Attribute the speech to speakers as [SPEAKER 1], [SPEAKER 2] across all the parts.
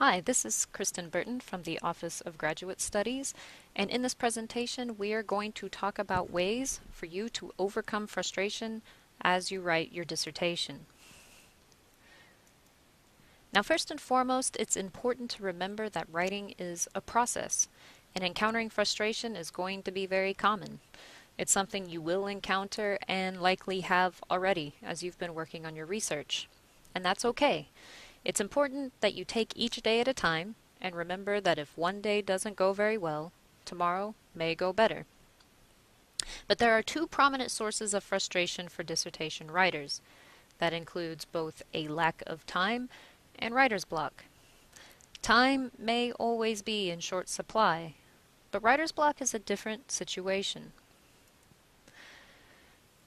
[SPEAKER 1] Hi, this is Kristen Burton from the Office of Graduate Studies, and in this presentation we are going to talk about ways for you to overcome frustration as you write your dissertation. Now, first and foremost, it's important to remember that writing is a process, and encountering frustration is going to be very common. It's something you will encounter and likely have already as you've been working on your research, and that's okay. It's important that you take each day at a time and remember that if one day doesn't go very well, tomorrow may go better. But there are two prominent sources of frustration for dissertation writers. That includes both a lack of time and writer's block. Time may always be in short supply, but writer's block is a different situation.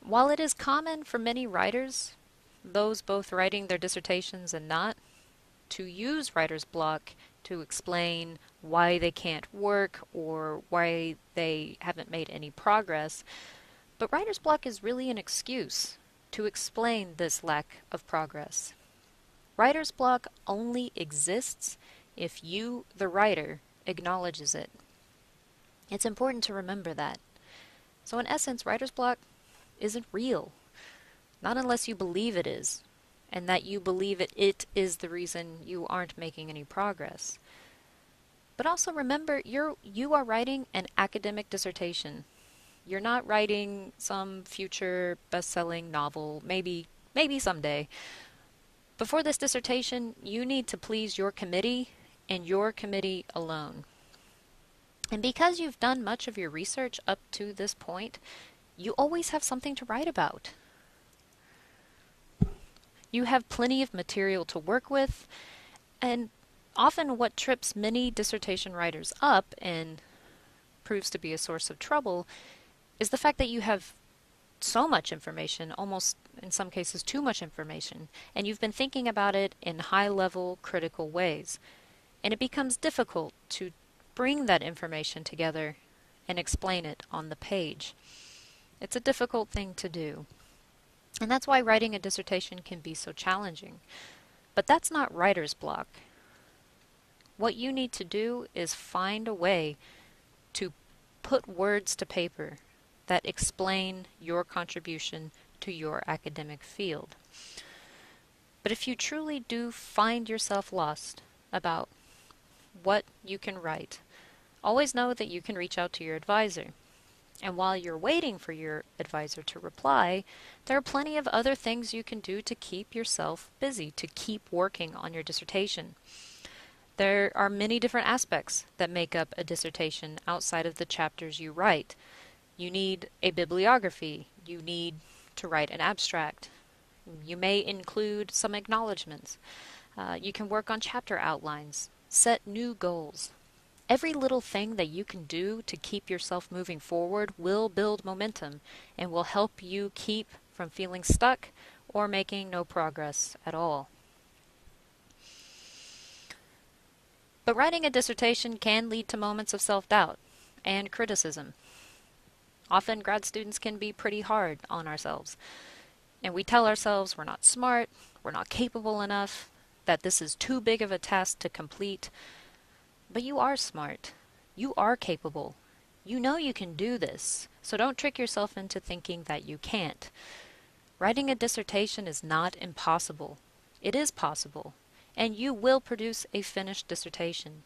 [SPEAKER 1] While it is common for many writers, those both writing their dissertations and not, to use writer's block to explain why they can't work or why they haven't made any progress. But writer's block is really an excuse to explain this lack of progress. Writer's block only exists if you, the writer, acknowledges it. It's important to remember that. So in essence, writer's block isn't real. Not unless you believe it is, and that you believe it is the reason you aren't making any progress. But also remember, you are writing an academic dissertation. You're not writing some future best-selling novel, maybe someday. Before this dissertation, you need to please your committee and your committee alone. And because you've done much of your research up to this point, you always have something to write about. You have plenty of material to work with, and often what trips many dissertation writers up and proves to be a source of trouble is the fact that you have so much information, almost in some cases too much information, and you've been thinking about it in high-level, critical ways. And it becomes difficult to bring that information together and explain it on the page. It's a difficult thing to do. And that's why writing a dissertation can be so challenging. But that's not writer's block. What you need to do is find a way to put words to paper that explain your contribution to your academic field. But if you truly do find yourself lost about what you can write, always know that you can reach out to your advisor. And while you're waiting for your advisor to reply, there are plenty of other things you can do to keep yourself busy, to keep working on your dissertation. There are many different aspects that make up a dissertation outside of the chapters you write. You need a bibliography. You need to write an abstract. You may include some acknowledgments. You can work on chapter outlines, set new goals. Every little thing that you can do to keep yourself moving forward will build momentum and will help you keep from feeling stuck or making no progress at all. But writing a dissertation can lead to moments of self-doubt and criticism. Often grad students can be pretty hard on ourselves, and we tell ourselves we're not smart, we're not capable enough, that this is too big of a task to complete. But you are smart. You are capable. You know you can do this, so don't trick yourself into thinking that you can't. Writing a dissertation is not impossible. It is possible, and you will produce a finished dissertation.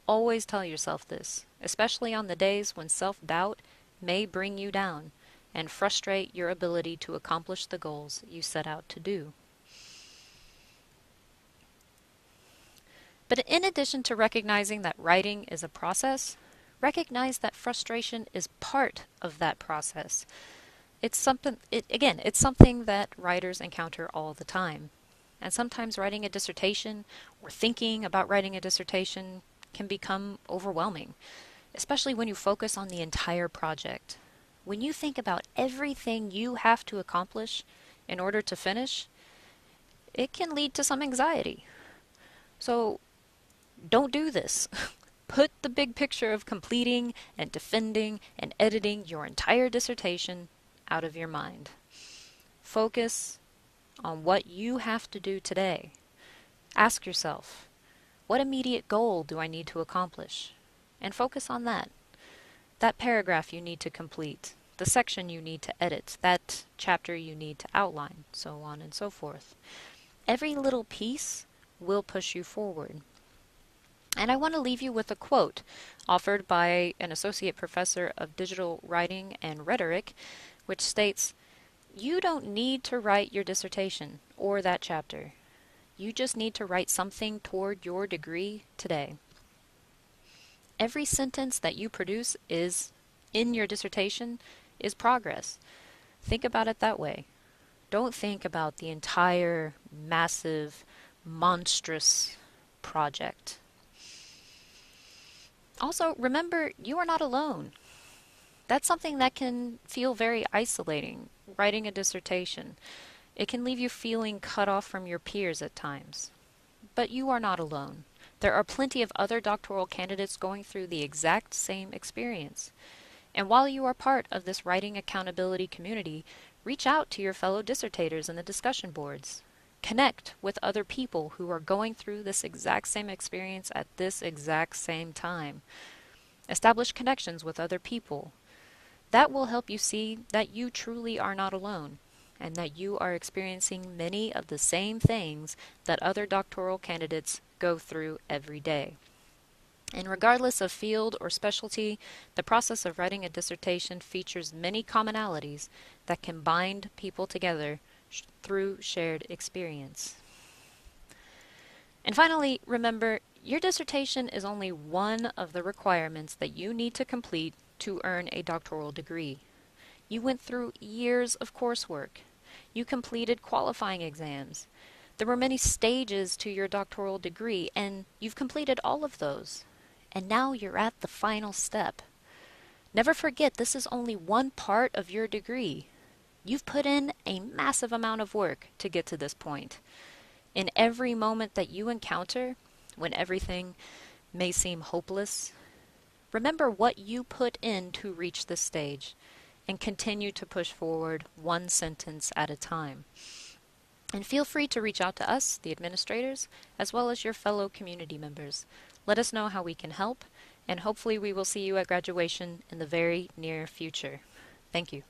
[SPEAKER 1] Always tell yourself this, especially on the days when self-doubt may bring you down and frustrate your ability to accomplish the goals you set out to do. But in addition to recognizing that writing is a process, recognize that frustration is part of that process. It's something that writers encounter all the time. And sometimes writing a dissertation or thinking about writing a dissertation can become overwhelming, especially when you focus on the entire project. When you think about everything you have to accomplish in order to finish, it can lead to some anxiety. So don't do this. Put the big picture of completing and defending and editing your entire dissertation out of your mind. Focus on what you have to do today. Ask yourself, What immediate goal do I need to accomplish? And focus on that. That paragraph you need to complete, the section you need to edit, that chapter you need to outline, so on and so forth. Every little piece will push you forward. And I want to leave you with a quote offered by an associate professor of digital writing and rhetoric, which states, "You don't need to write your dissertation or that chapter. You just need to write something toward your degree today." Every sentence that you produce is in your dissertation is progress. Think about it that way. Don't think about the entire massive, monstrous project. Also, remember, you are not alone. That's something that can feel very isolating, writing a dissertation. It can leave you feeling cut off from your peers at times. But you are not alone. There are plenty of other doctoral candidates going through the exact same experience. And while you are part of this writing accountability community, reach out to your fellow dissertators in the discussion boards. Connect with other people who are going through this exact same experience at this exact same time. Establish connections with other people. That will help you see that you truly are not alone, and that you are experiencing many of the same things that other doctoral candidates go through every day. And regardless of field or specialty, the process of writing a dissertation features many commonalities that can bind people together through shared experience. And finally, remember, your dissertation is only one of the requirements that you need to complete to earn a doctoral degree. You went through years of coursework. You completed qualifying exams. There were many stages to your doctoral degree, and you've completed all of those. And now you're at the final step. Never forget, this is only one part of your degree. You've put in a massive amount of work to get to this point. In every moment that you encounter, when everything may seem hopeless, remember what you put in to reach this stage, and continue to push forward one sentence at a time. And feel free to reach out to us, the administrators, as well as your fellow community members. Let us know how we can help, and hopefully we will see you at graduation in the very near future. Thank you.